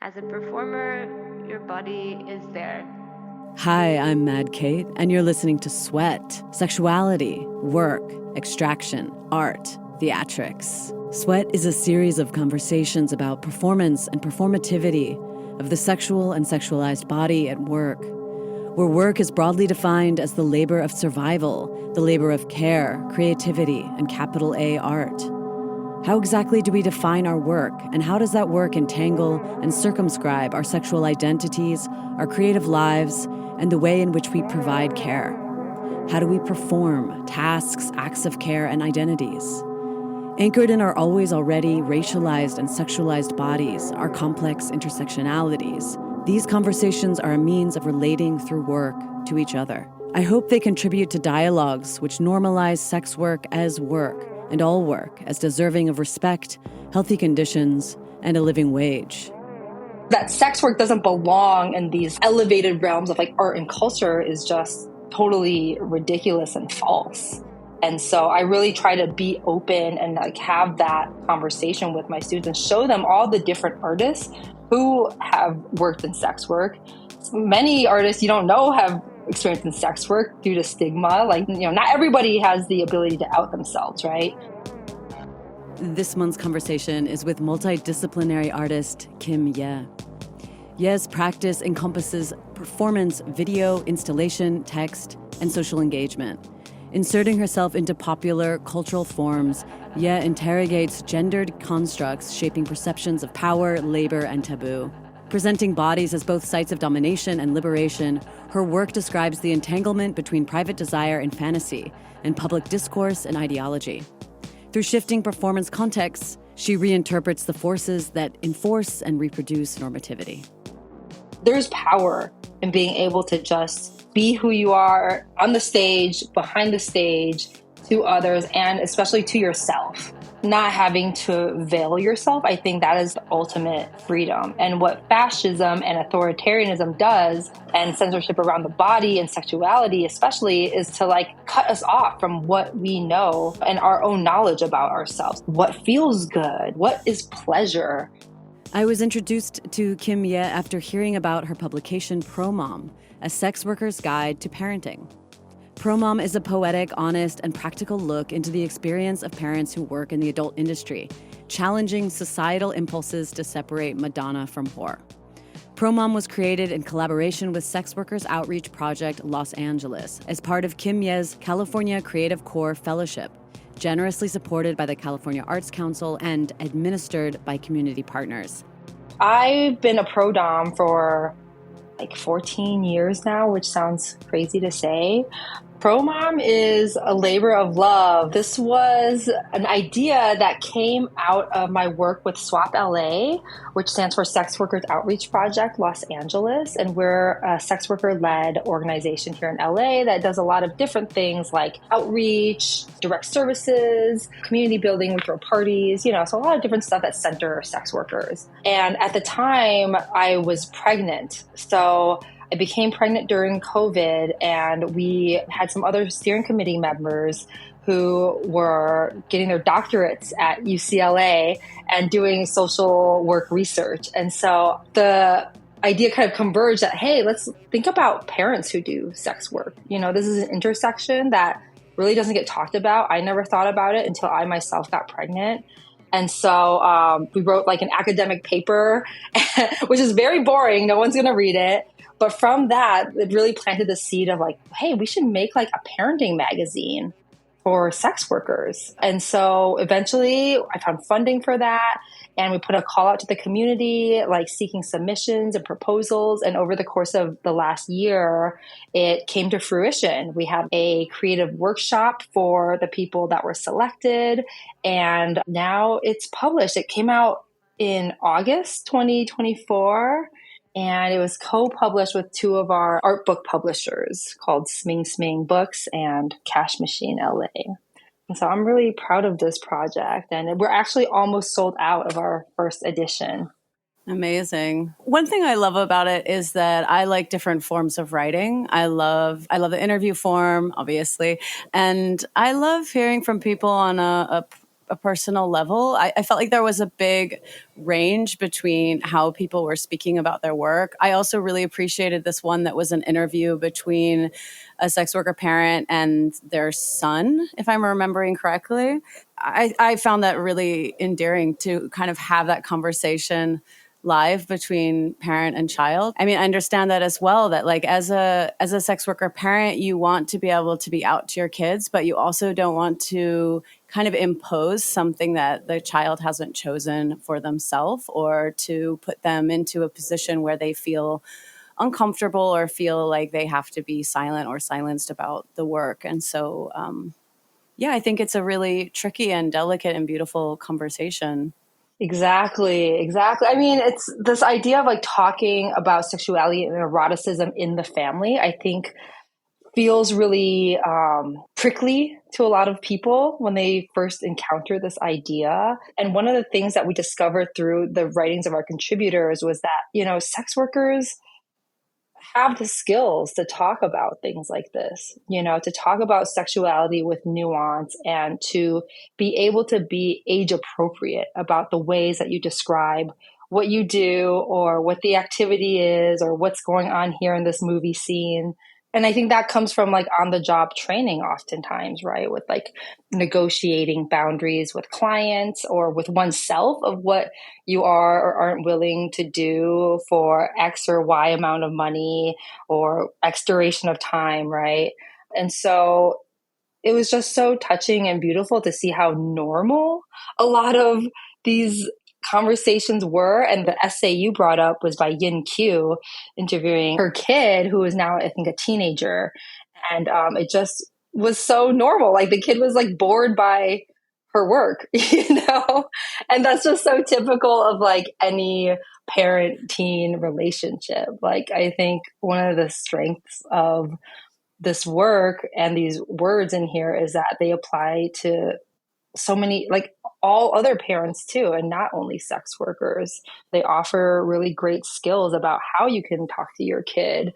As a performer, your body is there. Hi, I'm Mad Kate, and you're listening to Sweat, Sexuality, Work, Extraction, Art, Theatrics. Sweat is a series of conversations about performance and performativity of the sexual and sexualized body at work, where work is broadly defined as the labor of survival, the labor of care, creativity, and capital A art. How exactly do we define our work, and how does that work entangle and circumscribe our sexual identities, our creative lives, and the way in which we provide care? How do we perform tasks, acts of care, and identities? Anchored in our always already racialized and sexualized bodies, our complex intersectionalities, these conversations are a means of relating through work to each other. I hope they contribute to dialogues which normalize sex work as work, and all work as deserving of respect, healthy conditions, and a living wage. That sex work doesn't belong in these elevated realms of like art and culture is just totally ridiculous and false. And so I really try to be open and like have that conversation with my students and show them all the different artists who have worked in sex work. Many artists you don't know have experience in sex work due to stigma. Like, not everybody has the ability to out themselves, right? This month's conversation is with multidisciplinary artist Kim Ye. Ye's practice encompasses performance, video, installation, text, and social engagement. Inserting herself into popular cultural forms, Ye interrogates gendered constructs shaping perceptions of power, labor, and taboo. Presenting bodies as both sites of domination and liberation, her work describes the entanglement between private desire and fantasy, and public discourse and ideology. Through shifting performance contexts, she reinterprets the forces that enforce and reproduce normativity. There's power in being able to just be who you are on the stage, behind the stage, to others, and especially to yourself. Not having to veil yourself, I think that is the ultimate freedom. And what fascism and authoritarianism does, and censorship around the body and sexuality especially, is to cut us off from what we know and our own knowledge about ourselves. What feels good? What is pleasure? I was introduced to Kim Ye after hearing about her publication Pro Mom, a sex worker's guide to parenting. Pro Mom is a poetic, honest, and practical look into the experience of parents who work in the adult industry, challenging societal impulses to separate Madonna from whore. Pro Mom was created in collaboration with Sex Workers Outreach Project Los Angeles as part of Kim Ye's California Creative Corps Fellowship, generously supported by the California Arts Council and administered by community partners. I've been a pro dom for 14 years now, which sounds crazy to say. Pro Mom is a labor of love. This was an idea that came out of my work with SWOPLA, which stands for Sex Workers Outreach Project Los Angeles. And we're a sex worker-led organization here in LA that does a lot of different things like outreach, direct services, community building, we throw parties, so a lot of different stuff that center sex workers. And at the time, I was pregnant. So I became pregnant during COVID, and we had some other steering committee members who were getting their doctorates at UCLA and doing social work research. And so the idea kind of converged that, hey, let's think about parents who do sex work. This is an intersection that really doesn't get talked about. I never thought about it until I myself got pregnant. And so we wrote an academic paper, which is very boring. No one's going to read it. But from that, it really planted the seed of hey, we should make a parenting magazine for sex workers. And so eventually I found funding for that. And we put a call out to the community, seeking submissions and proposals. And over the course of the last year, it came to fruition. We had a creative workshop for the people that were selected. And now it's published. It came out in August 2024. And it was co-published with two of our art book publishers called Sming Sming Books and Cash Machine LA. And so I'm really proud of this project. And we're actually almost sold out of our first edition. Amazing. One thing I love about it is that I like different forms of writing. I love the interview form, obviously. And I love hearing from people on a a personal level. I felt like there was a big range between how people were speaking about their work. I also really appreciated this one that was an interview between a sex worker parent and their son, if I'm remembering correctly. I found that really endearing to kind of have that conversation live between parent and child. I mean, I understand that as well, that like as a sex worker parent, you want to be able to be out to your kids, but you also don't want to kind of impose something that the child hasn't chosen for themselves, or to put them into a position where they feel uncomfortable or feel like they have to be silent or silenced about the work. And so, yeah, I think it's a really tricky and delicate and beautiful conversation. Exactly. I mean, it's this idea of like talking about sexuality and eroticism in the family, I think feels really prickly to a lot of people when they first encounter this idea. And one of the things that we discovered through the writings of our contributors was that, sex workers have the skills to talk about things like this, to talk about sexuality with nuance and to be able to be age appropriate about the ways that you describe what you do or what the activity is or what's going on here in this movie scene. And I think that comes from like on the job training oftentimes, right? With like negotiating boundaries with clients or with oneself of what you are or aren't willing to do for X or Y amount of money or X duration of time, right? And so it was just so touching and beautiful to see how normal a lot of these conversations were. And the essay you brought up was by Yin Q interviewing her kid, who is now, I think, a teenager. And it just was so normal. Like the kid was like bored by her work, And that's just so typical of like any parent-teen relationship. Like I think one of the strengths of this work and these words in here is that they apply to so many, like all other parents too, and not only sex workers. They offer really great skills about how you can talk to your kid.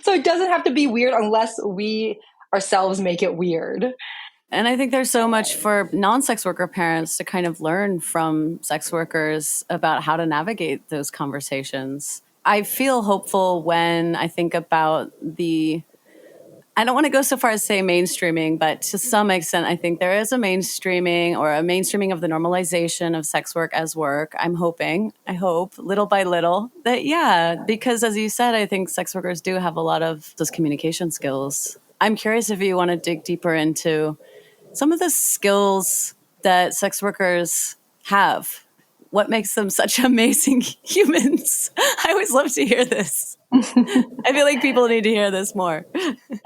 So it doesn't have to be weird unless we ourselves make it weird. And I think there's so much for non-sex worker parents to kind of learn from sex workers about how to navigate those conversations. I feel hopeful when I think about I don't want to go so far as say mainstreaming, but to some extent, I think there is a mainstreaming or a mainstreaming of the normalization of sex work as work. I hope, little by little, that, yeah, because as you said, I think sex workers do have a lot of those communication skills. I'm curious if you want to dig deeper into some of the skills that sex workers have. What makes them such amazing humans? I always love to hear this. I feel like people need to hear this more.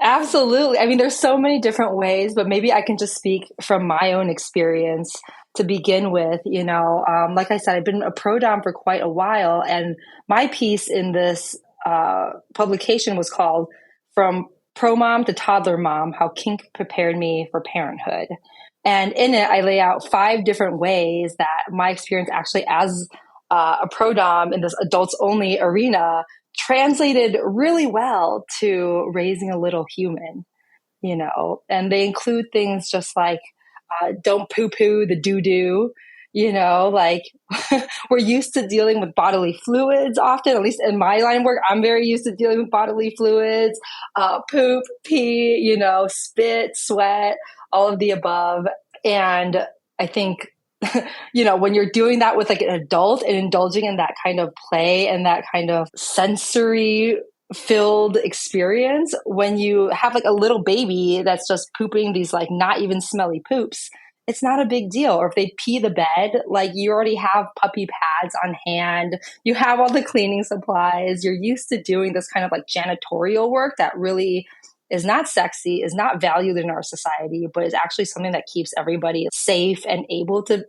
Absolutely. I mean, there's so many different ways, but maybe I can just speak from my own experience to begin with. Like I said, I've been a pro dom for quite a while, and my piece in this publication was called "From Pro Mom to Toddler Mom: How Kink Prepared Me for Parenthood." And in it, I lay out 5 different ways that my experience actually as a pro dom in this adults only arena translated really well to raising a little human, and they include things just like don't poo-poo the doo-doo, like we're used to dealing with bodily fluids often, at least in my line of work, I'm very used to dealing with bodily fluids, poop, pee, spit, sweat, all of the above. And I think when you're doing that with like an adult and indulging in that kind of play and that kind of sensory filled experience, when you have like a little baby that's just pooping these like not even smelly poops, it's not a big deal. Or if they pee the bed, like you already have puppy pads on hand, you have all the cleaning supplies, you're used to doing this kind of like janitorial work that really is not sexy, is not valued in our society, but is actually something that keeps everybody safe and able to,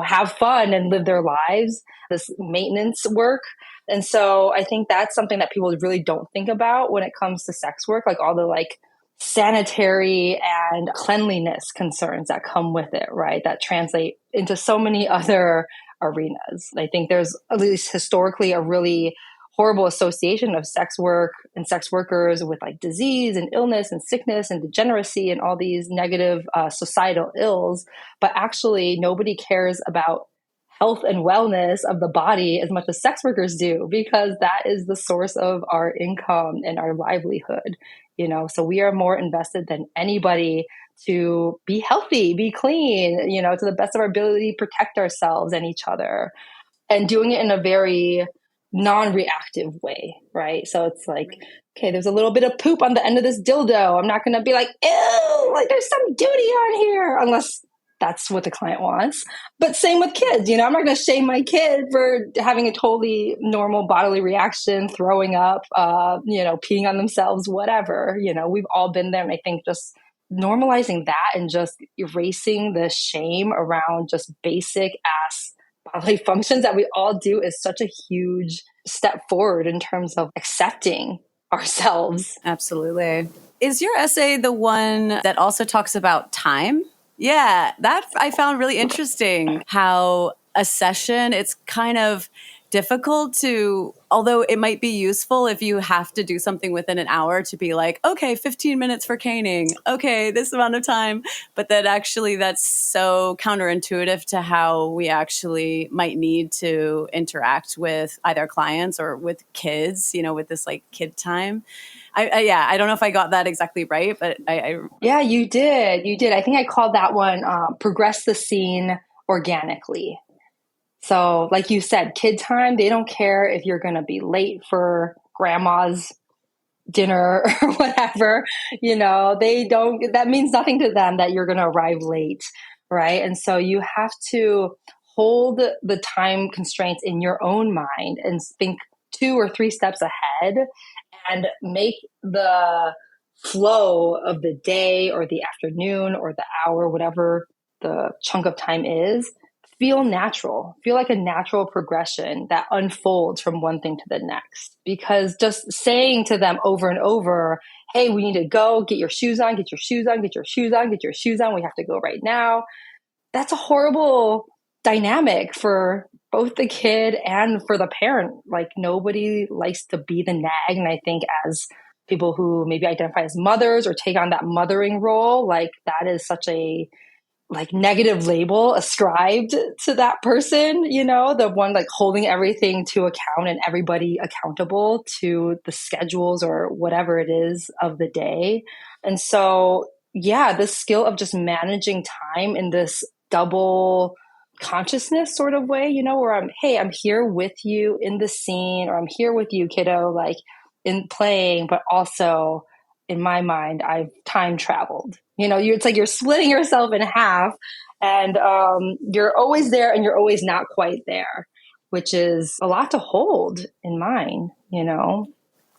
have fun and live their lives, this maintenance work. And so I think that's something that people really don't think about when it comes to sex work, like all the like sanitary and cleanliness concerns that come with it, right? That translate into so many other arenas. I think there's at least historically a really horrible association of sex work and sex workers with like disease and illness and sickness and degeneracy and all these negative societal ills. But actually, nobody cares about health and wellness of the body as much as sex workers do, because that is the source of our income and our livelihood. So we are more invested than anybody to be healthy, be clean, to the best of our ability, protect ourselves and each other, and doing it in a very non-reactive way, right? So it's like, okay, there's a little bit of poop on the end of this dildo. I'm not going to be like, ew, like there's some duty on here, unless that's what the client wants. But same with kids, I'm not going to shame my kid for having a totally normal bodily reaction, throwing up, peeing on themselves, whatever. We've all been there. And I think just normalizing that and just erasing the shame around just basic ass bodily functions that we all do is such a huge step forward in terms of accepting ourselves. Absolutely. Is your essay the one that also talks about time? Yeah, that I found really interesting, how a session, it's kind of difficult to, although it might be useful if you have to do something within an hour, to be like, okay, 15 minutes for caning. Okay, this amount of time. But that actually, that's so counterintuitive to how we actually might need to interact with either clients or with kids, with this like kid time. I don't know if I got that exactly right, but Yeah, you did. I think I called that one progress the scene organically. So like you said, kid time, they don't care if you're going to be late for grandma's dinner or whatever, that means nothing to them that you're going to arrive late, right? And so you have to hold the time constraints in your own mind and think 2 or 3 steps ahead and make the flow of the day or the afternoon or the hour, whatever the chunk of time is, feel natural, feel like a natural progression that unfolds from one thing to the next. Because just saying to them over and over, hey, we need to go, get your shoes on, get your shoes on, get your shoes on, get your shoes on, we have to go right now. That's a horrible dynamic for both the kid and for the parent. Like nobody likes to be the nag. And I think as people who maybe identify as mothers or take on that mothering role, like that is such a negative label ascribed to that person, the one like holding everything to account and everybody accountable to the schedules or whatever it is of the day. And so, yeah, the skill of just managing time in this double consciousness sort of way, where I'm here with you in the scene, or I'm here with you, kiddo, like in playing, but also in my mind, I've time traveled. It's like you're splitting yourself in half, and you're always there and you're always not quite there, which is a lot to hold in mind,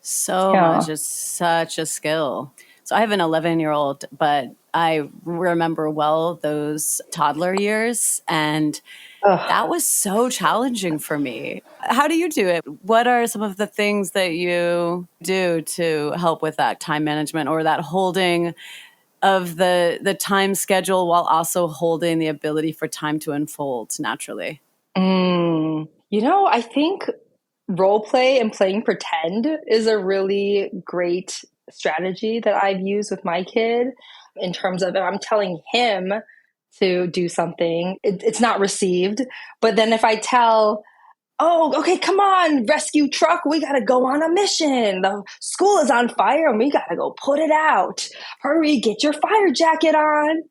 So much. It's such a skill. So I have an 11-year-old, but I remember well those toddler years, and that was so challenging for me. How do you do it? What are some of the things that you do to help with that time management or that holding of the time schedule while also holding the ability for time to unfold naturally? I think role play and playing pretend is a really great strategy that I've used with my kid, in terms of if I'm telling him to do something, it's not received. But then if I tell, oh, okay, come on, rescue truck, we got to go on a mission. The school is on fire and we got to go put it out. Hurry, get your fire jacket on.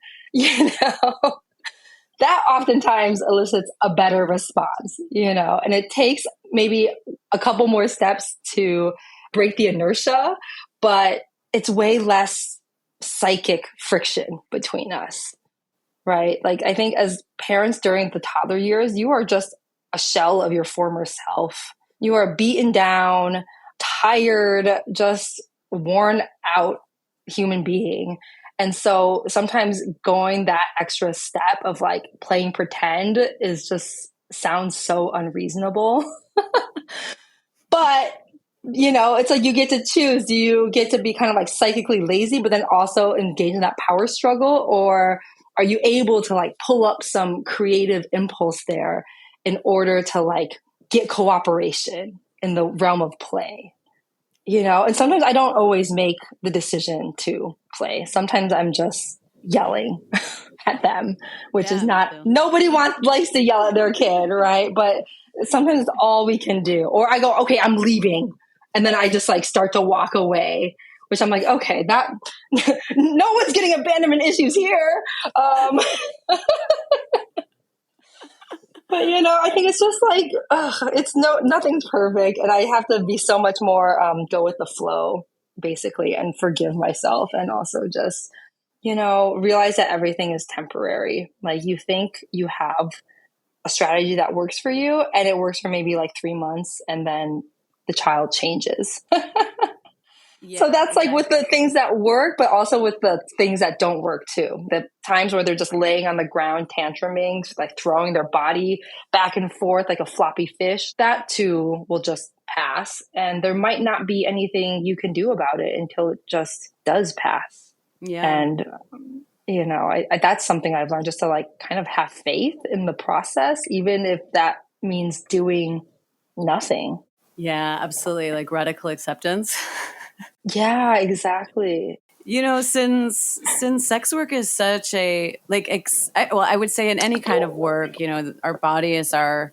That oftentimes elicits a better response, and it takes maybe a couple more steps to break the inertia, but it's way less psychic friction between us, right? Like I think as parents during the toddler years, you are just a shell of your former self. You are beaten down, tired, just worn out human being. And so sometimes going that extra step of like playing pretend is just sounds so unreasonable. But, it's like you get to choose. Do you get to be kind of like psychically lazy, but then also engage in that power struggle? Or are you able to like pull up some creative impulse there in order to like get cooperation in the realm of play, and sometimes I don't always make the decision to play. Sometimes I'm just yelling at them, which is me not, too. nobody likes to yell at their kid, right? But sometimes it's all we can do. Or I go, okay, I'm leaving. And then I just start to walk away, which I'm like, okay, that no one's getting abandonment issues here. But I think it's just nothing's perfect, and I have to be so much more go with the flow, basically, and forgive myself, and also just realize that everything is temporary. Like, you think you have a strategy that works for you, and it works for maybe 3 months, and then the child changes. So that's with the things that work, but also with the things that don't work too. The times where they're just laying on the ground, tantruming, throwing their body back and forth like a floppy fish, that too will just pass. And there might not be anything you can do about it until it just does pass. Yeah. And, that's something I've learned, just to kind of have faith in the process, even if that means doing nothing. Yeah, absolutely. Like radical acceptance. Yeah, exactly. Since sex work is such a I would say in any kind of work, our body is our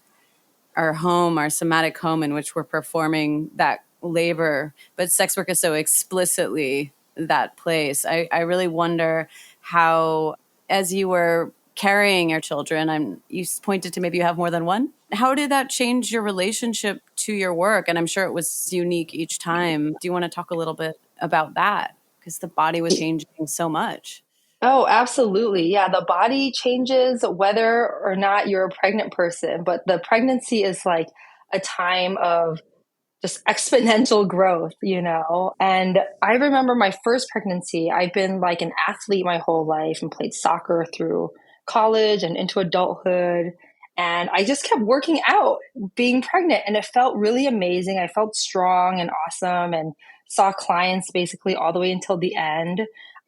home, our somatic home in which we're performing that labor. But sex work is so explicitly that place. I really wonder how, as you were carrying your children, you pointed to maybe you have more than one. How did that change your relationship to your work? And I'm sure it was unique each time. Do you want to talk a little bit about that? Because the body was changing so much. Oh, absolutely. Yeah, the body changes whether or not you're a pregnant person, but the pregnancy is a time of just exponential growth, And I remember my first pregnancy. I've been an athlete my whole life and played soccer through college and into adulthood. And I just kept working out being pregnant, and it felt really amazing. I felt strong and awesome, and saw clients basically all the way until the end.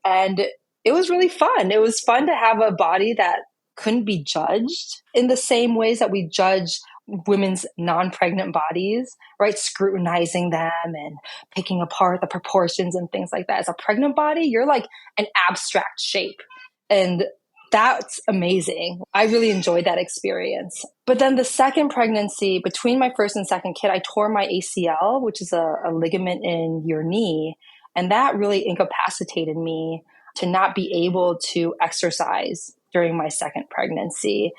And it was really fun. It was fun to have a body that couldn't be judged in the same ways that we judge women's non-pregnant bodies, right? Scrutinizing them and picking apart the proportions and things like that. As a pregnant body, you're an abstract shape. And that's amazing. I really enjoyed that experience. But then the second pregnancy, between my first and second kid, I tore my ACL, which is a ligament in your knee. And that really incapacitated me to not be able to exercise during my second pregnancy.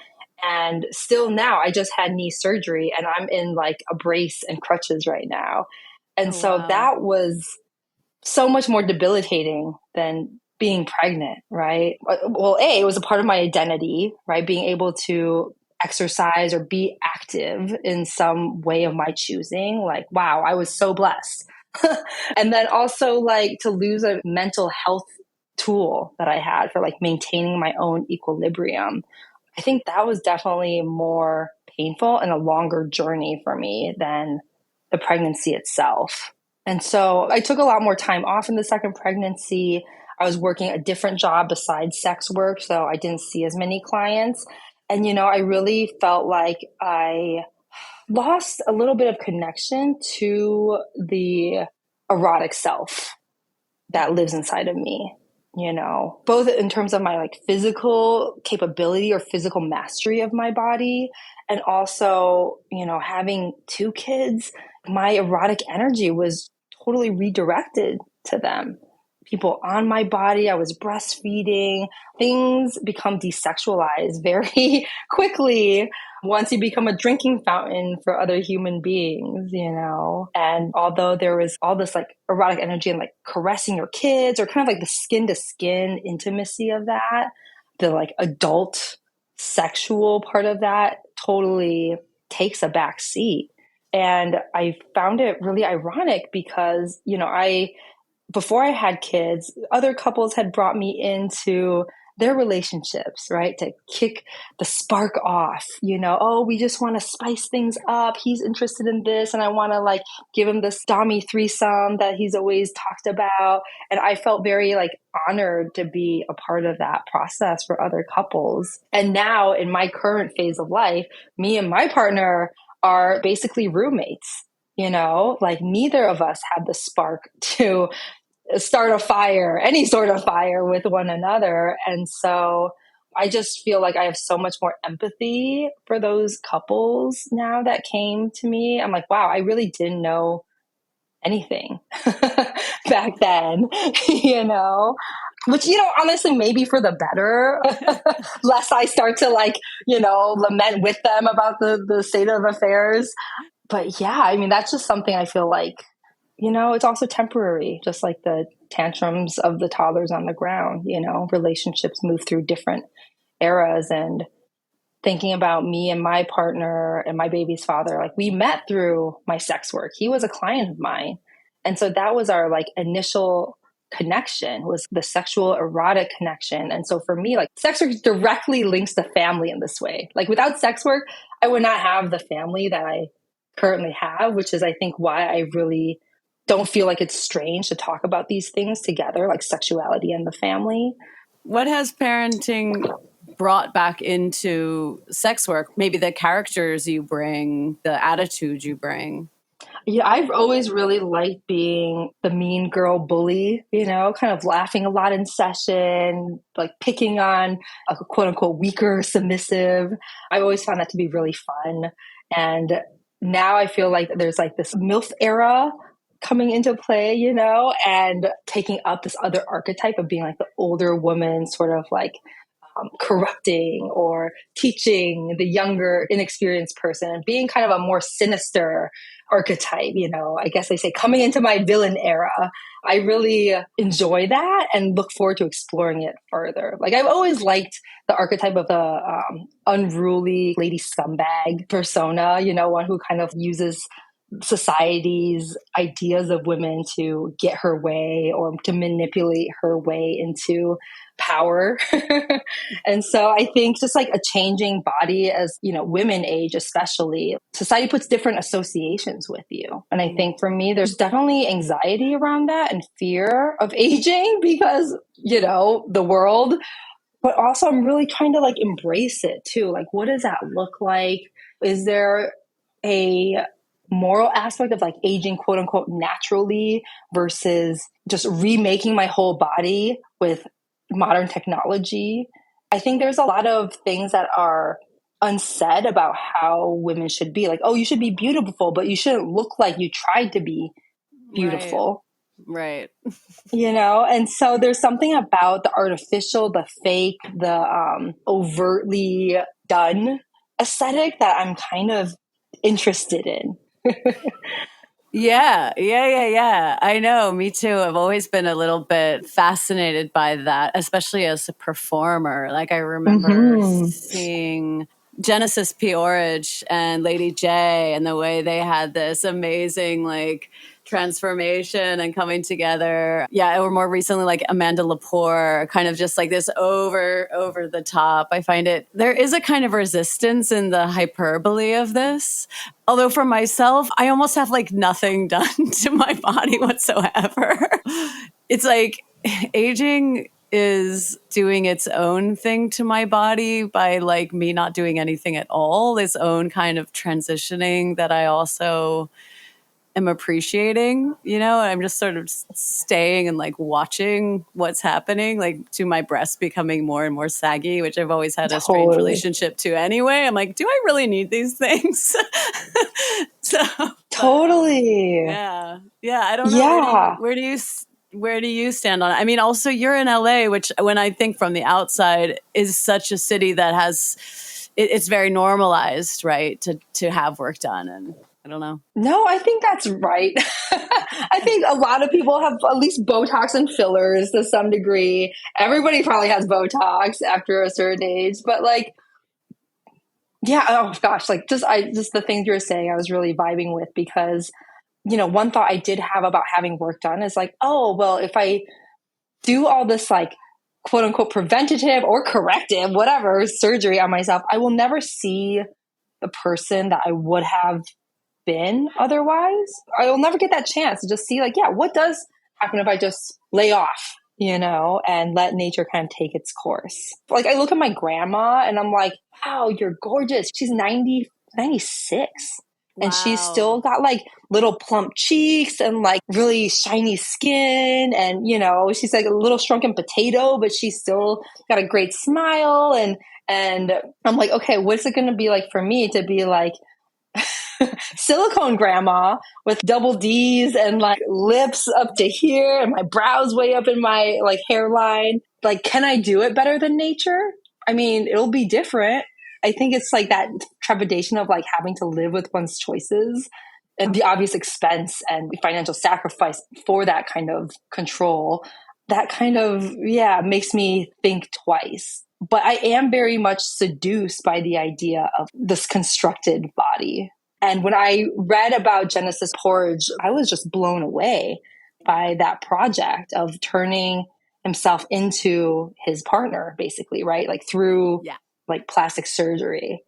And still now, I just had knee surgery, and I'm in a brace and crutches right now. And so that was so much more debilitating than being pregnant, right? Well, it was a part of my identity, right? Being able to exercise or be active in some way of my choosing. Wow, I was so blessed. And then also to lose a mental health tool that I had for maintaining my own equilibrium. I think that was definitely more painful and a longer journey for me than the pregnancy itself. And so I took a lot more time off in the second pregnancy. I was working a different job besides sex work, so I didn't see as many clients. And, I really felt like I lost a little bit of connection to the erotic self that lives inside of me. Both in terms of my physical capability or physical mastery of my body, and also, having two kids, my erotic energy was totally redirected to them. People on my body, I was breastfeeding. Things become desexualized very quickly once you become a drinking fountain for other human beings, And although there was all this erotic energy and caressing your kids, or kind of the skin to skin intimacy of that, the adult sexual part of that totally takes a back seat. And I found it really ironic because, before I had kids, other couples had brought me into their relationships, right? To kick the spark off, oh, we just want to spice things up. He's interested in this, and I want to give him this dommy threesome that he's always talked about. And I felt very honored to be a part of that process for other couples. And now in my current phase of life, me and my partner are basically roommates. like neither of us had the spark to start a fire, any sort of fire with one another. And so I just feel like I have so much more empathy for those couples now that came to me. I'm like, wow, I really didn't know anything back then, which, honestly, maybe for the better, lest I start to lament with them about the state of affairs. But yeah, I mean, that's just something I feel like, it's also temporary, just like the tantrums of the toddlers on the ground, relationships move through different eras. And thinking about me and my partner and my baby's father, like we met through my sex work. He was a client of mine. And so that was our initial connection, was the sexual erotic connection. And so for me, sex work directly links to family in this way. Without sex work, I would not have the family that I currently have, which is, I think, why I really don't feel like it's strange to talk about these things together, like sexuality and the family. What has parenting brought back into sex work? Maybe the characters you bring, the attitude you bring. Yeah, I've always really liked being the mean girl bully, kind of laughing a lot in session, picking on a quote unquote weaker submissive. I've always found that to be really fun. And now I feel like there's this MILF era coming into play, and taking up this other archetype of being the older woman, sort of corrupting or teaching the younger, inexperienced person, and being kind of a more sinister archetype. I guess they say coming into my villain era. I really enjoy that and look forward to exploring it further. I've always liked the archetype of the unruly lady scumbag persona, one who kind of uses society's ideas of women to get her way or to manipulate her way into power. And so I think just a changing body as, women age, especially, society puts different associations with you. And I think for me, there's definitely anxiety around that and fear of aging because, the world, but also I'm really trying to embrace it too. What does that look like? Is there a moral aspect of aging quote unquote naturally versus just remaking my whole body with modern technology? I think there's a lot of things that are unsaid about how women should be. Oh, you should be beautiful, but you shouldn't look like you tried to be beautiful. Right. And so there's something about the artificial, the fake, the overtly done aesthetic that I'm kind of interested in. Yeah. I know. Me too. I've always been a little bit fascinated by that, especially as a performer. I remember seeing Genesis P. Orridge and Lady J and the way they had this amazing transformation and coming together. Yeah, or more recently Amanda Lepore, kind of just this over the top. I find there is a kind of resistance in the hyperbole of this. Although for myself, I almost have nothing done to my body whatsoever. It's aging is doing its own thing to my body by me not doing anything at all, its own kind of transitioning that I also am appreciating, I'm just sort of staying and watching what's happening, to my breasts becoming more and more saggy, which I've always had a strange relationship to anyway. I'm do I really need these things? Totally. Yeah. I don't know. Yeah. Where do you stand on it? I mean, also you're in LA, which when I think from the outside is such a city that has, it's very normalized, right? To have work done. And I don't know. No, I think that's right. I think a lot of people have at least Botox and fillers to some degree. Everybody probably has Botox after a certain age, but yeah, oh gosh, just the things you were saying, I was really vibing with because, one thought I did have about having work done is oh, well, if I do all this quote unquote preventative or corrective, whatever, surgery on myself, I will never see the person that I would have been otherwise. I will never get that chance to just see what does happen if I just lay off, and let nature kind of take its course. I look at my grandma and I'm wow, you're gorgeous. She's 96. And she's Wow. still got like little plump cheeks and like really shiny skin. And, you know, she's like a little shrunken potato, but she's still got a great smile. And I'm like, okay, what's it going to be like for me to be like silicone grandma with double D's and like lips up to here and my brows way up in my like hairline? Like, can I do it better than nature? I mean, it'll be different. I think it's like that trepidation of like having to live with one's choices and the obvious expense and financial sacrifice for that kind of control. That kind of, yeah, makes me think twice. But I am very much seduced by the idea of this constructed body. And when I read about Genesis Porridge, I was just blown away by that project of turning himself into his partner, basically, right? Like through like plastic surgery.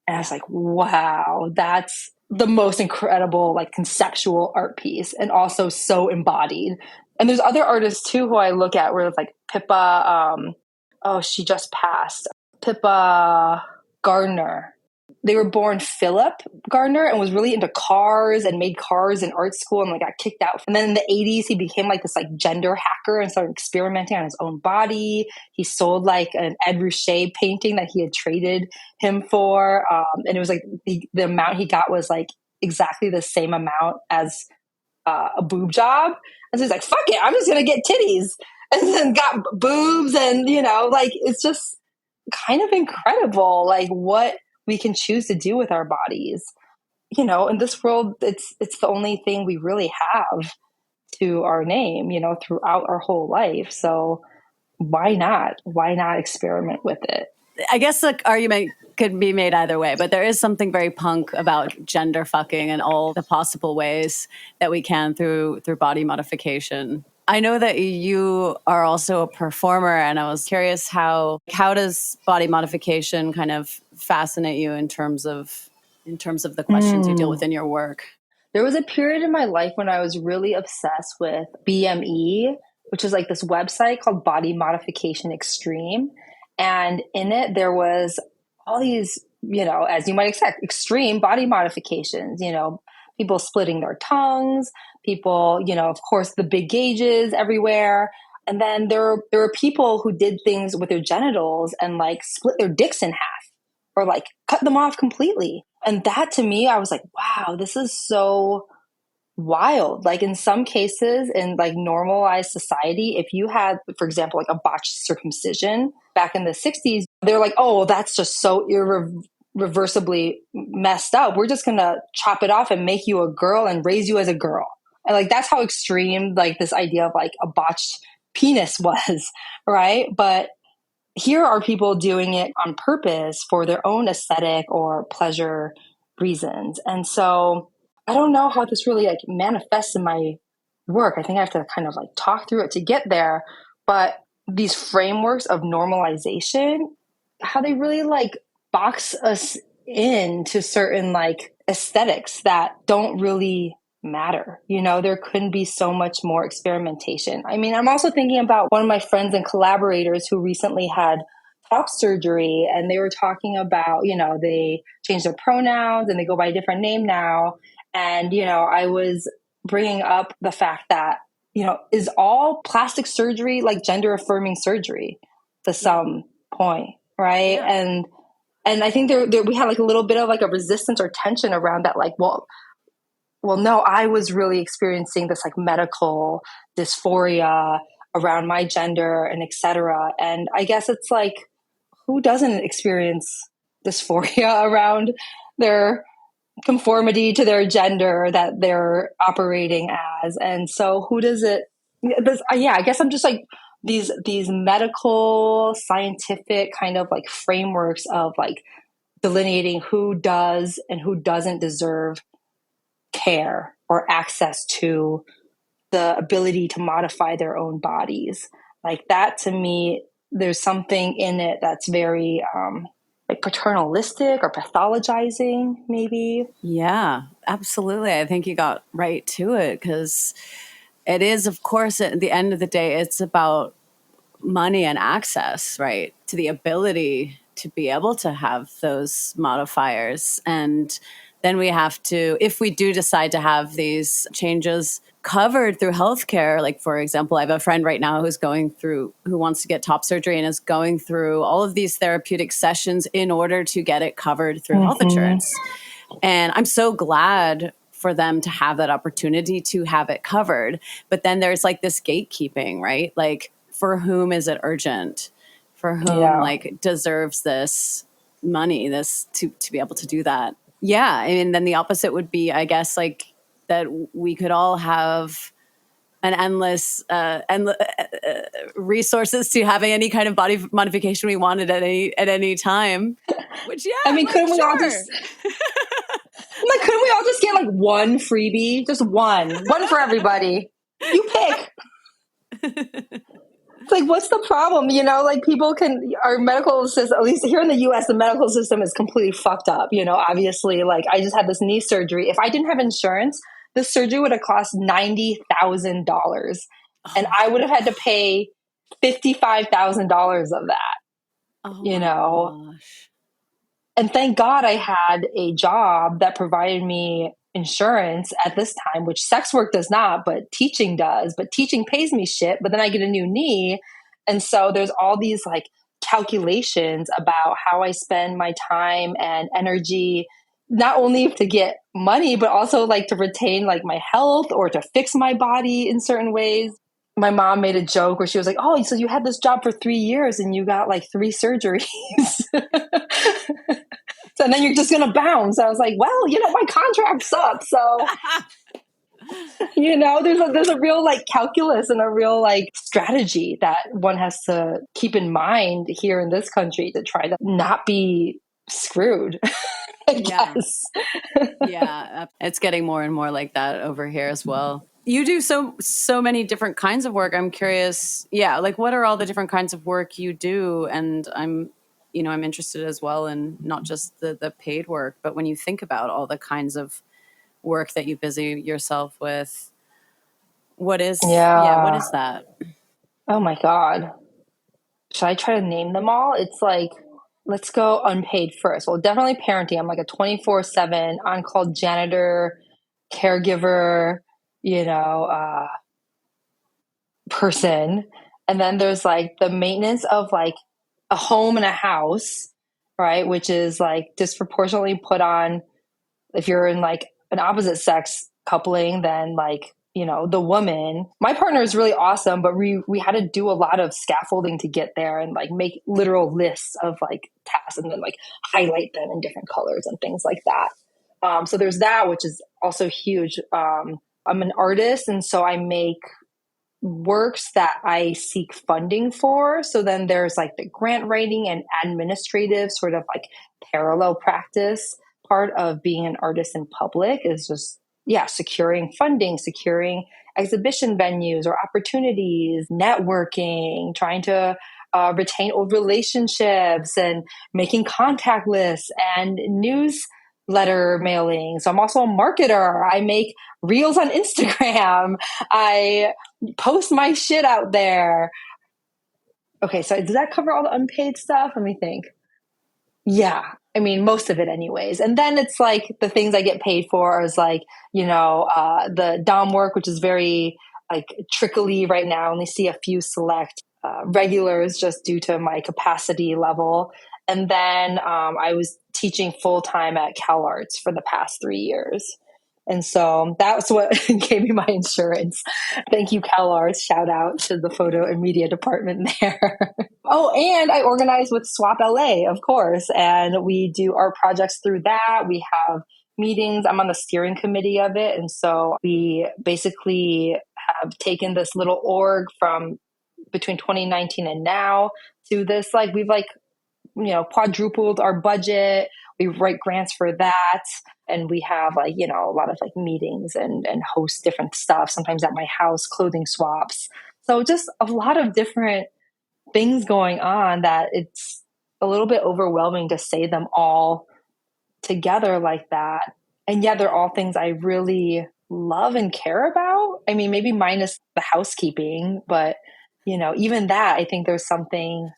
And I was like, wow, that's the most incredible, like conceptual art piece and also so embodied. And there's other artists too who I look at where it's like Pippa, she just passed. Pippa Gardner. They were born Philip Gardner and was really into cars and made cars in art school and like got kicked out. And then in the 80s, he became like this like gender hacker and started experimenting on his own body. He sold like an Ed Ruscha painting that he had traded him for. And it was like the amount he got was like exactly the same amount as a boob job. And so he's like, fuck it, I'm just going to get titties. And then got boobs and, you know, like it's just kind of incredible, like what we can choose to do with our bodies. You know, in this world, it's the only thing we really have to our name, you know, throughout our whole life. So why not? Why not experiment with it? I guess the argument could be made either way, but there is something very punk about gender fucking and all the possible ways that we can through body modification. I know that you are also a performer, and I was curious how does body modification kind of fascinate you in terms of the questions you deal with in your work? There was a period in my life when I was really obsessed with BME, which is like this website called Body Modification Extreme. And in it, there was all these, you know, as you might expect, extreme body modifications, you know, people splitting their tongues, people, you know, of course, the big gauges everywhere. And then there were people who did things with their genitals and like split their dicks in half or like cut them off completely. And that to me, I was like, wow, this is so wild. Like in some cases in like normalized society, if you had, for example, like a botched circumcision back in the 60s, they're like, oh, well, that's just so irreversibly messed up. We're just going to chop it off and make you a girl and raise you as a girl. And like, that's how extreme like this idea of like a botched penis was, right? But here are people doing it on purpose for their own aesthetic or pleasure reasons. And so I don't know how this really like manifests in my work. I think I have to kind of like talk through it to get there. But these frameworks of normalization, how they really like box us into certain like aesthetics that don't really matter. You know, there couldn't be so much more experimentation. I mean, I'm also thinking about one of my friends and collaborators who recently had top surgery, and they were talking about, you know, they changed their pronouns and they go by a different name now. And, you know, I was bringing up the fact that, you know, is all plastic surgery like gender affirming surgery to some point, right? Yeah. And I think there we had like a little bit of like a resistance or tension around that, like, well, no, I was really experiencing this like medical dysphoria around my gender and et cetera. And I guess it's like, who doesn't experience dysphoria around their conformity to their gender that they're operating as? And so who does it? Yeah, I guess I'm just like these medical, scientific kind of like frameworks of like delineating who does and who doesn't deserve care or access to the ability to modify their own bodies. Like that to me, there's something in it that's very like paternalistic or pathologizing, maybe. Yeah, absolutely. I think you got right to it, because it is, of course, at the end of the day, it's about money and access, right, to the ability to be able to have those modifiers. And then we have to, if we do decide to have these changes covered through healthcare, like for example, I have a friend right now who wants to get top surgery and is going through all of these therapeutic sessions in order to get it covered through health insurance. And I'm so glad for them to have that opportunity to have it covered. But then there's like this gatekeeping, right? Like, for whom is it urgent? For whom like deserves this money, this to be able to do that? Yeah. I mean, then the opposite would be, I guess, like that we could all have an endless resources to having any kind of body modification we wanted at any time. Which, yeah, I mean, like, couldn't we all sure. just? I'm like, couldn't we all just get like one freebie? Just one for everybody. You pick. It's like, what's the problem? You know, like our medical system, at least here in the US, the medical system is completely fucked up. You know, obviously, like I just had this knee surgery. If I didn't have insurance, this surgery would have cost $90,000. And I would have had to pay $55,000 of that, you know? Gosh. And thank God I had a job that provided me insurance at this time, which sex work does not, but teaching does. But teaching pays me shit, but then I get a new knee. And so there's all these like calculations about how I spend my time and energy, not only to get money, but also like to retain like my health or to fix my body in certain ways. My mom made a joke where she was like, "Oh, so you had this job for 3 years and you got like 3 surgeries." So then you're just going to bounce. I was like, well, you know, my contract's up. So, you know, there's a real like calculus and a real like strategy that one has to keep in mind here in this country to try to not be screwed, I guess. Yeah. It's getting more and more like that over here as well. You do so many different kinds of work. I'm curious. Yeah. Like, what are all the different kinds of work you do? And I'm interested as well in not just the paid work, but when you think about all the kinds of work that you busy yourself with, what is that? Oh my God. Should I try to name them all? It's like, let's go unpaid first. Well, definitely parenting. I'm like a 24/7 on-call janitor, caregiver, you know, person. And then there's like the maintenance of like a home and a house, right? Which is like disproportionately put on if you're in like an opposite sex coupling, then like, you know, the woman. My partner is really awesome, but we had to do a lot of scaffolding to get there and like make literal lists of like tasks and then like highlight them in different colors and things like that. So there's that, which is also huge. I'm an artist, and so I make works that I seek funding for. So then there's like the grant writing and administrative sort of like parallel practice part of being an artist in public is just, securing funding, securing exhibition venues or opportunities, networking, trying to retain old relationships and making contact lists and newsletter mailing. So I'm also a marketer. I make reels on Instagram. I post my shit out there. Okay, so does that cover all the unpaid stuff? Let me think. Yeah, I mean, most of it anyways. And then it's like the things I get paid for is like, you know, the dom work, which is very like trickly right now. I only see a few select regulars just due to my capacity level. And then I was teaching full-time at CalArts for the past 3 years. And so that's what gave me my insurance. Thank you, CalArts. Shout out to the photo and media department there. Oh, and I organize with SWOPLA, of course. And we do art projects through that. We have meetings. I'm on the steering committee of it. And so we basically have taken this little org from between 2019 and now to this, like, we've like, you know, quadrupled our budget. We write grants for that. And we have like, you know, a lot of like meetings and host different stuff, sometimes at my house, clothing swaps. So just a lot of different things going on that it's a little bit overwhelming to say them all together like that. And yeah, they're all things I really love and care about. I mean, maybe minus the housekeeping, but you know, even that, I think there's something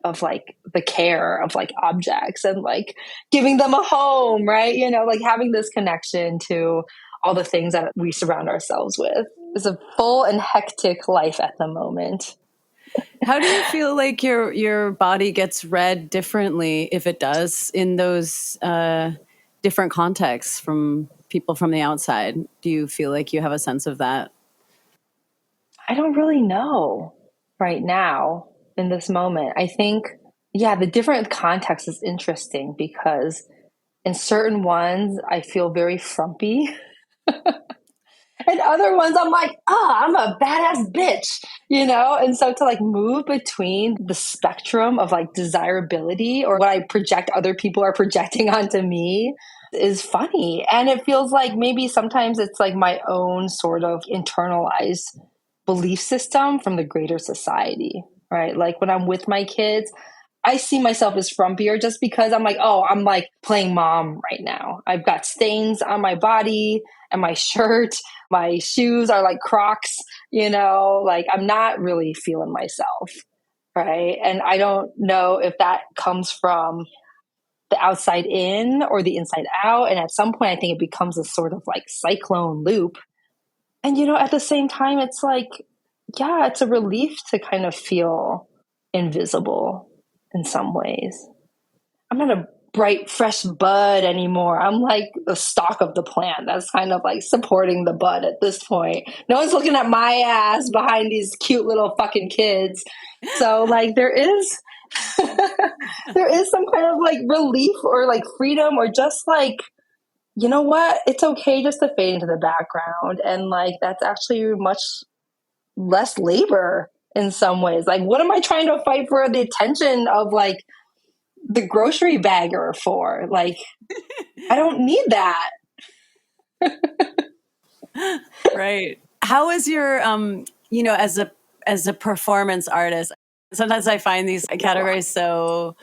of like the care of like objects and like giving them a home, right? Like having this connection to all the things that we surround ourselves with. It's a full and hectic life at the moment. How do you feel like your body gets read differently, if it does, in those different contexts from people from the outside? Do you feel like you have a sense of that? I don't really know right now in this moment. I think, yeah, the different context is interesting because in certain ones, I feel very frumpy. And other ones, I'm like, I'm a badass bitch. And so to like move between the spectrum of like desirability or what I project other people are projecting onto me is funny. And it feels like maybe sometimes it's like my own sort of internalized belief system from the greater society, right? Like when I'm with my kids, I see myself as frumpier just because I'm like, I'm like playing mom right now. I've got stains on my body and my shirt. My shoes are like Crocs, like I'm not really feeling myself, right? And I don't know if that comes from the outside in or the inside out. And at some point, I think it becomes a sort of like cyclone loop. And, at the same time, it's like, yeah, it's a relief to kind of feel invisible in some ways. I'm not a bright, fresh bud anymore. I'm like the stalk of the plant that's kind of like supporting the bud at this point. No one's looking at my ass behind these cute little fucking kids. So like there is there is some kind of like relief or like freedom or just like, you know what? It's okay just to fade into the background. And like that's actually much less labor in some ways. Like what am I trying to fight for the attention of like the grocery bagger for? Like, I don't need that. Right. How is your as a performance artist? Sometimes I find these categories so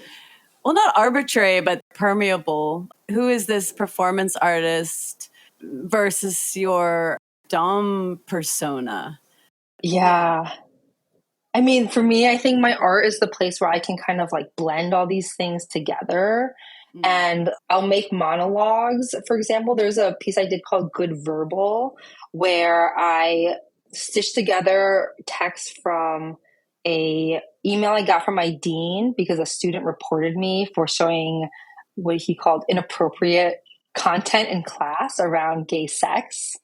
not arbitrary, but permeable. Who is this performance artist versus your dom persona? Yeah. I mean, for me, I think my art is the place where I can kind of like blend all these things together. And I'll make monologues. For example, there's a piece I did called Good Verbal, where I stitched together text from a email I got from my dean because a student reported me for showing what he called inappropriate content in class around gay sex.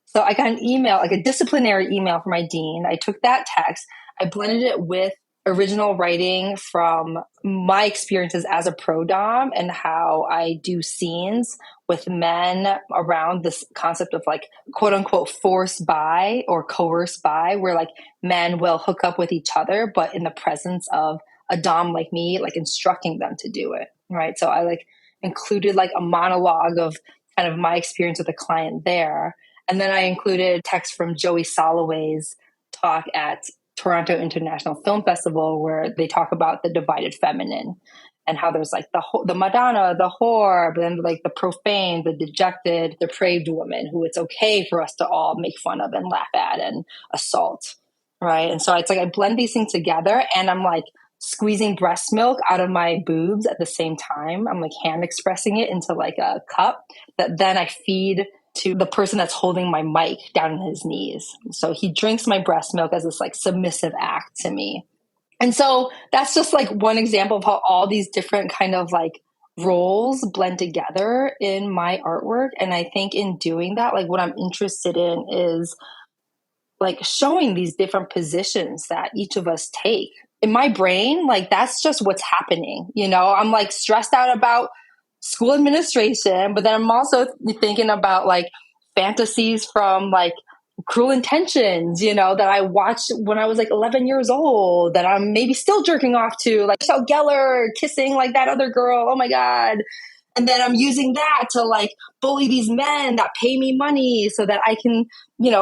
So I got an email, like a disciplinary email from my dean. I took that text, I blended it with original writing from my experiences as a pro dom and how I do scenes with men around this concept of like quote unquote forced by or coerced by, where like men will hook up with each other, but in the presence of a dom like me, like instructing them to do it. Right. So I like included like a monologue of kind of my experience with a client there. And then I included text from Joey Soloway's talk at Toronto International Film Festival, where they talk about the divided feminine and how there's like the Madonna, the whore, but then like the profane, the dejected, depraved woman who it's okay for us to all make fun of and laugh at and assault, right? And so it's like I blend these things together and I'm like squeezing breast milk out of my boobs at the same time. I'm like hand expressing it into like a cup that then I feed to the person that's holding my mic down on his knees. So he drinks my breast milk as this like submissive act to me. And so that's just like one example of how all these different kind of like roles blend together in my artwork. And I think in doing that, like what I'm interested in is like showing these different positions that each of us take. In my brain, like that's just what's happening. I'm like stressed out about school administration, but then I'm also thinking about like fantasies from like Cruel Intentions, that I watched when I was like 11 years old, that I'm maybe still jerking off to, like Michelle Gellar kissing like that other girl. Oh my God. And then I'm using that to like bully these men that pay me money so that I can,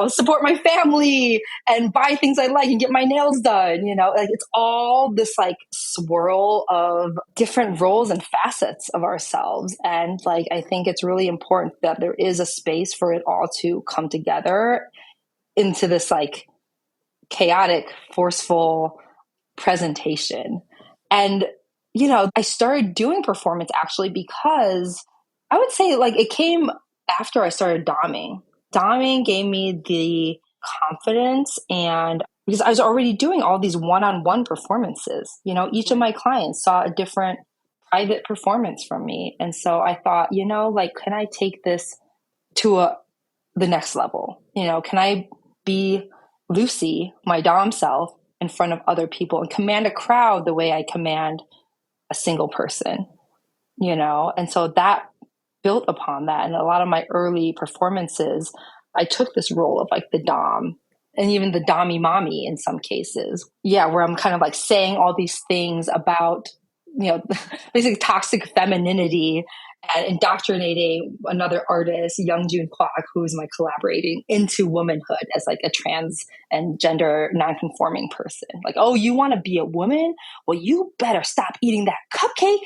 support my family and buy things I like and get my nails done. Like it's all this like swirl of different roles and facets of ourselves. And like, I think it's really important that there is a space for it all to come together into this like chaotic, forceful presentation. And, I started doing performance actually because I would say like it came after I started doming. Doming gave me the confidence, and because I was already doing all these one-on-one performances, each of my clients saw a different private performance from me. And so I thought, like, can I take this to the next level? Can I be Lucy, my dom self, in front of other people and command a crowd the way I command a single person, And so that built upon that. And a lot of my early performances, I took this role of like the dom and even the dommy mommy in some cases. Yeah, where I'm kind of like saying all these things about, basically toxic femininity and indoctrinating another artist, Young Jun Kwak, who's my collaborating, into womanhood as like a trans and gender nonconforming person. Like, oh, you want to be a woman? Well, you better stop eating that cupcake.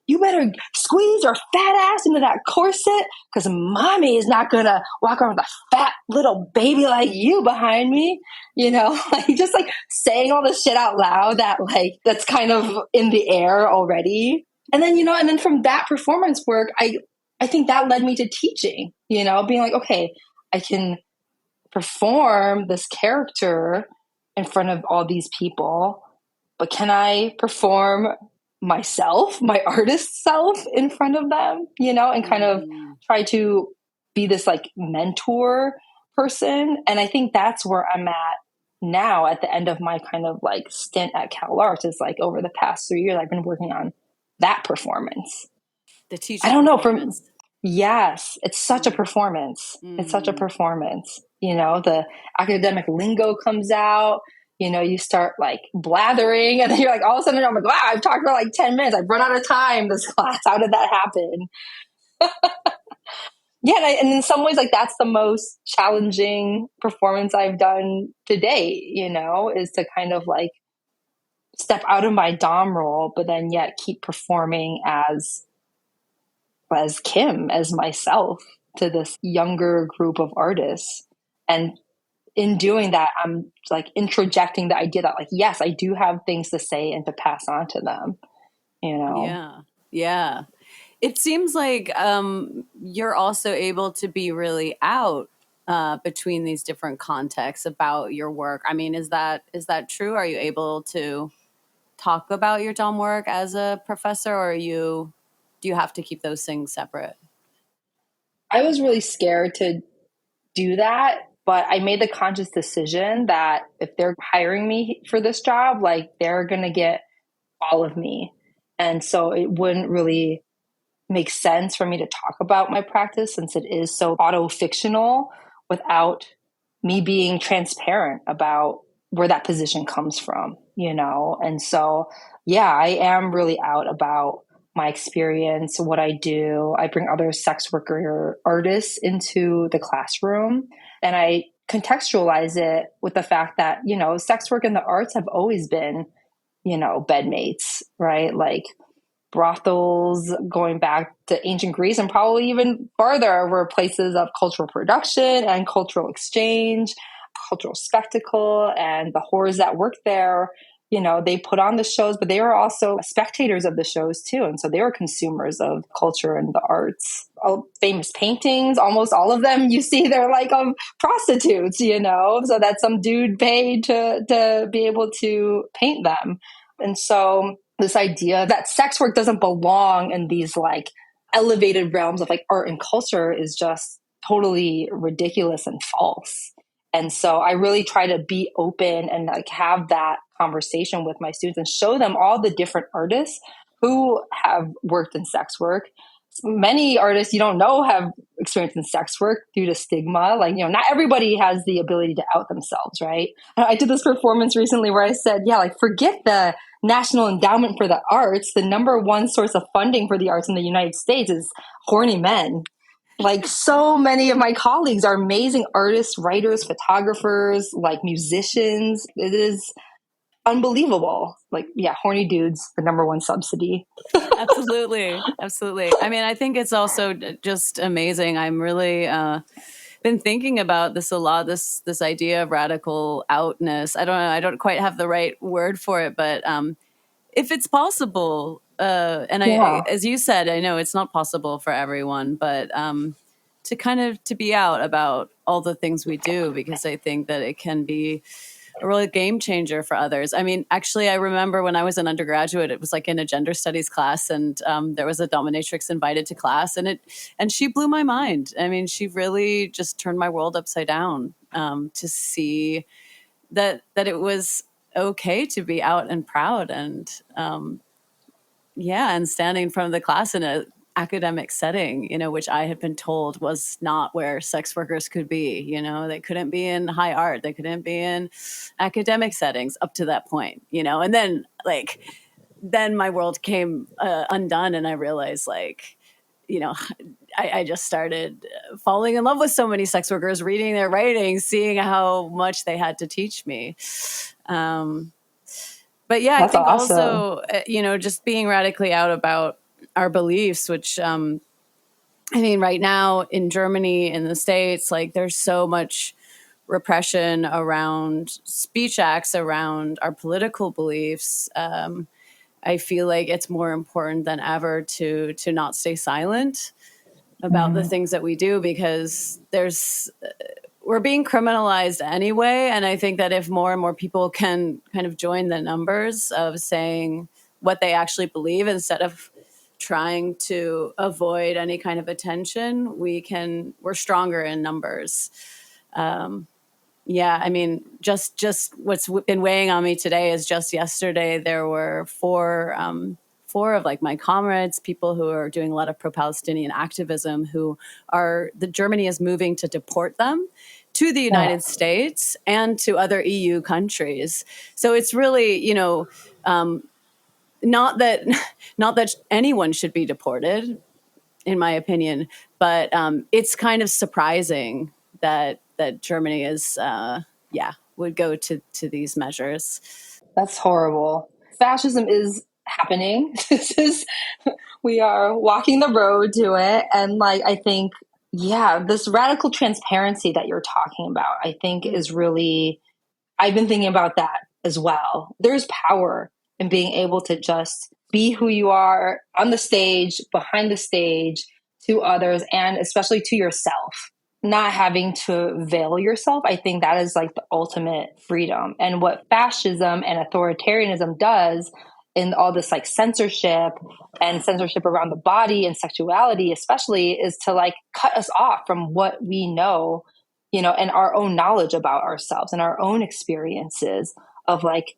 You better squeeze your fat ass into that corset because mommy is not going to walk around with a fat little baby like you behind me. Like just like saying all this shit out loud that's kind of in the air already. And then, and then from that performance work, I think that led me to teaching, being like, okay, I can perform this character in front of all these people, but can I perform myself, my artist self in front of them, and kind of try to be this like mentor person. And I think that's where I'm at now at the end of my kind of like stint at CalArts. Is like over the past 3 years, I've been working on that performance. The teacher. I don't know. Yes, it's such a performance. It's such a performance. The academic lingo comes out. You start like blathering, and then you're like, all of a sudden, I'm like, wow, I've talked for like 10 minutes. I've run out of time this class. How did that happen? Yeah, and in some ways, like that's the most challenging performance I've done to date. Is to kind of like step out of my dom role, but then yet keep performing as Kim, as myself, to this younger group of artists. And in doing that, I'm like introjecting the idea that like, yes, I do have things to say and to pass on to them, Yeah. It seems like you're also able to be really out between these different contexts about your work. I mean, is that true? Are you able to talk about your dom work as a professor, or do you have to keep those things separate? I was really scared to do that, but I made the conscious decision that if they're hiring me for this job, like they're going to get all of me. And so it wouldn't really make sense for me to talk about my practice since it is so auto-fictional without me being transparent about where that position comes from, And so, yeah, I am really out about my experience, what I do. I bring other sex worker artists into the classroom, and I contextualize it with the fact that, sex work and the arts have always been, bedmates, right? Like brothels going back to ancient Greece and probably even farther were places of cultural production and cultural exchange, cultural spectacle, and the whores that worked there, they put on the shows, but they were also spectators of the shows too. And so they were consumers of culture and the arts. All famous paintings, almost all of them, you see they're like of prostitutes, so that some dude paid to be able to paint them. And so this idea that sex work doesn't belong in these like elevated realms of like art and culture is just totally ridiculous and false. And so I really try to be open and like have that conversation with my students and show them all the different artists who have worked in sex work. Many artists you don't know have experience in sex work due to stigma. Like, not everybody has the ability to out themselves, right? I did this performance recently where I said, yeah, like forget the National Endowment for the Arts. The number one source of funding for the arts in the United States is horny men. Like so many of my colleagues are amazing artists, writers, photographers, like musicians. It is unbelievable. Like, yeah, horny dudes, the number one subsidy. Absolutely. I mean, I think it's also just amazing. I'm really been thinking about this a lot, this idea of radical outness. I don't know, I don't quite have the right word for it, but if it's possible, and Yeah, as you said, I know it's not possible for everyone, but to kind of to be out about all the things we do, because I think that it can be a really game changer for others. I mean, actually, I remember when I was an undergraduate, it was like in a gender studies class, and there was a dominatrix invited to class, and she blew my mind. I mean, she really just turned my world upside down, to see that it was okay to be out and proud, and yeah, and standing in front of the class in a academic setting, which I had been told was not where sex workers could be. They couldn't be in high art, they couldn't be in academic settings up to that point. And then my world came undone, and I realized, you know, I just started falling in love with so many sex workers, reading their writings, seeing how much they had to teach me. But yeah, I that's think awesome. also, just being radically out about our beliefs, which, I mean, right now in Germany, in the States, like there's so much repression around speech acts, around our political beliefs. I feel like it's more important than ever to not stay silent about the Mhm. things that we do, because we're being criminalized anyway. And I think that if more and more people can kind of join the numbers of saying what they actually believe instead of trying to avoid any kind of attention, we're stronger in numbers. Yeah, I mean, just what's been weighing on me today is just yesterday there were four of like my comrades, people who are doing a lot of pro-Palestinian activism, who are the Germany is moving to deport them to the Yeah, United States and to other EU countries. So it's really, not that not that anyone should be deported, in my opinion, but it's kind of surprising that Germany is, would go to these measures. that's horrible. Fascism is happening. This is we are walking the road to it, and like I think, yeah, this radical transparency that you're talking about, I think is really. I've been thinking about that as well. There's power in being able to just be who you are on the stage, behind the stage, to others, and especially to yourself. Not having to veil yourself, I think that is like the ultimate freedom. And what fascism and authoritarianism does in all this like censorship and censorship around the body and sexuality, especially, is to like cut us off from what we know, and our own knowledge about ourselves and our own experiences of like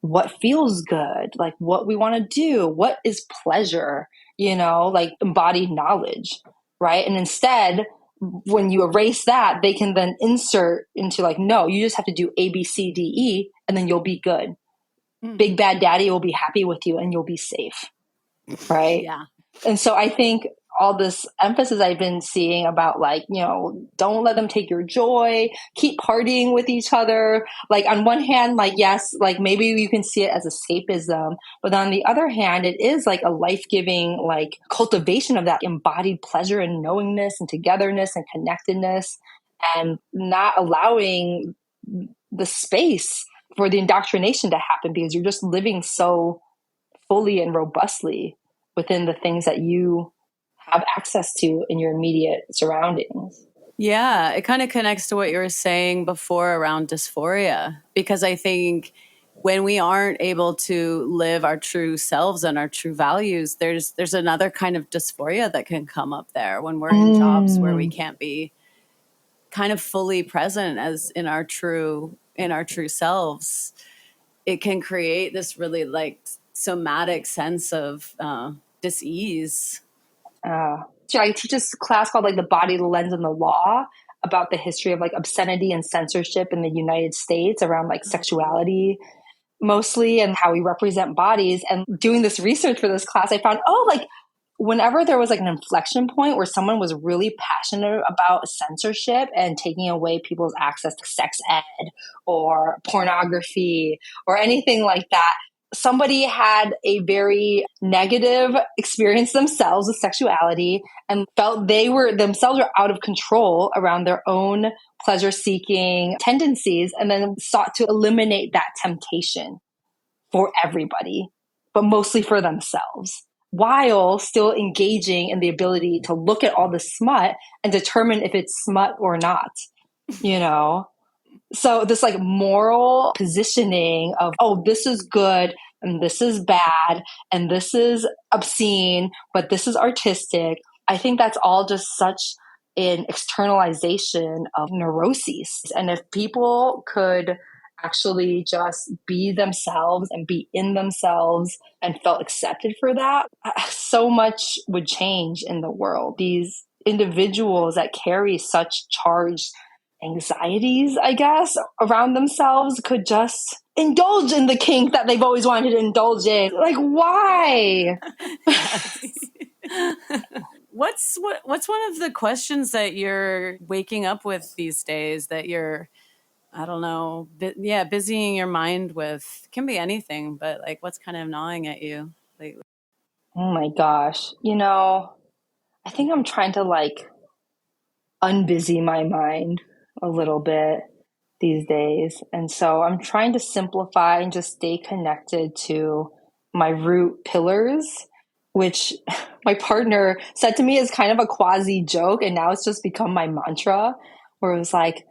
what feels good, like what we want to do, what is pleasure, like embodied knowledge, right? And instead, when you erase that, they can then insert into like, no, you just have to do A, B, C, D, E, and then you'll be good. Mm. Big bad daddy will be happy with you and you'll be safe, right? Yeah. And so I think all this emphasis I've been seeing about like, don't let them take your joy, keep partying with each other. Like on one hand, like, yes, like maybe you can see it as escapism, but on the other hand, it is like a life-giving, like cultivation of that embodied pleasure and knowingness and togetherness and connectedness, and not allowing the space for the indoctrination to happen because you're just living so fully and robustly within the things that you have access to in your immediate surroundings. Yeah, it kind of connects to what you were saying before around dysphoria, because I think when we aren't able to live our true selves and our true values, there's another kind of dysphoria that can come up there when we're in jobs where we Mm. can't be kind of fully present as in our true selves. It can create this really like somatic sense of dis-ease. So I teach this class called like the body, the lens, and the law about the history of like obscenity and censorship in the United States around like sexuality mostly and how we represent bodies. And doing this research for this class, I found, like whenever there was like an inflection point where someone was really passionate about censorship and taking away people's access to sex ed or pornography or anything like that, somebody had a very negative experience themselves with sexuality and felt they were themselves were out of control around their own pleasure seeking tendencies, and then sought to eliminate that temptation for everybody. but mostly for themselves, while still engaging in the ability to look at all the smut and determine if it's smut or not, you know? So this like moral positioning of, oh, this is good and this is bad and this is obscene, but this is artistic. I think that's all just such an externalization of neuroses. And if people could actually just be themselves and be in themselves and felt accepted for that, so much would change in the world. These individuals that carry such charged anxieties, I guess, around themselves could just indulge in the kink that they've always wanted to indulge in. Like, why? What's one of the questions that you're waking up with these days that you're, I don't know, busying your mind with? It can be anything, but like, what's kind of gnawing at you lately? Oh my gosh. I think I'm trying to like unbusy my mind a little bit these days. And so I'm trying to simplify and just stay connected to my root pillars, which my partner said to me is kind of a quasi joke. And now it's just become my mantra, where it was like,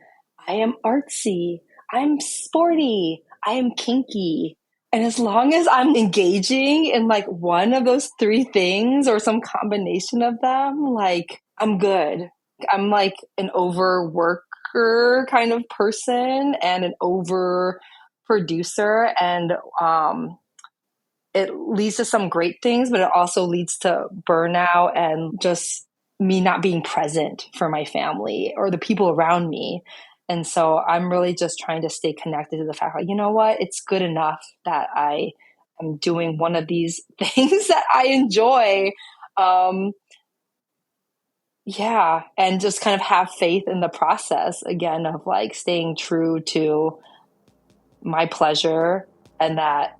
I am artsy, I'm sporty, I am kinky. And as long as I'm engaging in like one of those three things or some combination of them, like I'm good. I'm like an overworker kind of person and an over producer. And it leads to some great things, but it also leads to burnout and just me not being present for my family or the people around me. And so I'm really just trying to stay connected to the fact, like, you know what? It's good enough that I am doing one of these things that I enjoy. And just kind of have faith in the process again of like staying true to my pleasure, and that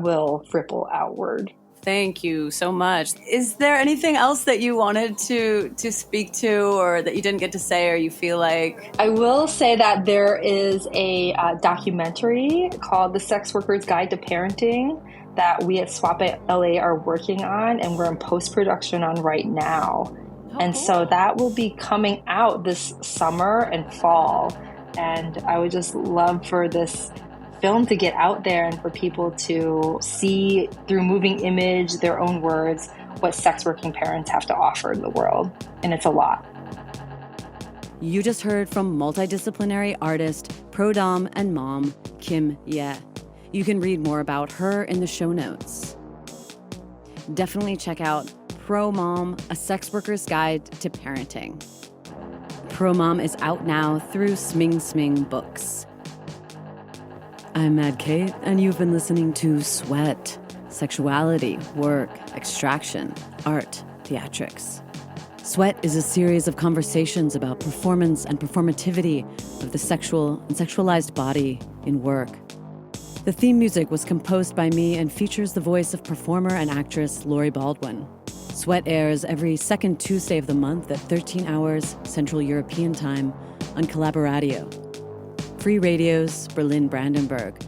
will ripple outward. Thank you so much. Is there anything else that you wanted to speak to, or that you didn't get to say, or you feel like? I will say that there is a documentary called The Sex Worker's Guide to Parenting that we at SWOPLA LA are working on, and we're in post-production on right now. And so that will be coming out this summer and fall. And I would just love for this film to get out there and for people to see through moving image, their own words, what sex working parents have to offer the world. And it's a lot. You just heard from multidisciplinary artist, pro-dom, and mom, Kim Ye. You can read more about her in the show notes. Definitely check out Pro Mom, A Sex Worker's Guide to Parenting. Pro Mom is out now through Sming Sming Books. I'm Mad Kate, and you've been listening to Sweat, Sexuality, Work, Extraction, Art, Theatrics. Sweat is a series of conversations about performance and performativity of the sexual and sexualized body in work. The theme music was composed by me and features the voice of performer and actress Lori Baldwin. Sweat airs every second Tuesday of the month at 13 hours Central European Time on Collaboradio. Free Radios, Berlin-Brandenburg,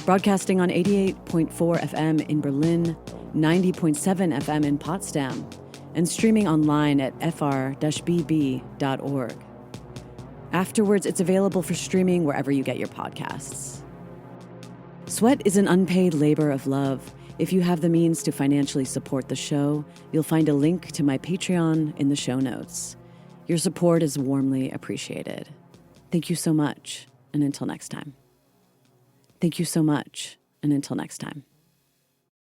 broadcasting on 88.4 FM in Berlin, 90.7 FM in Potsdam, and streaming online at fr-bb.org. Afterwards, it's available for streaming wherever you get your podcasts. Sweat is an unpaid labor of love. If you have the means to financially support the show, you'll find a link to my Patreon in the show notes. Your support is warmly appreciated. Thank you so much, and until next time. Thank you so much, and until next time.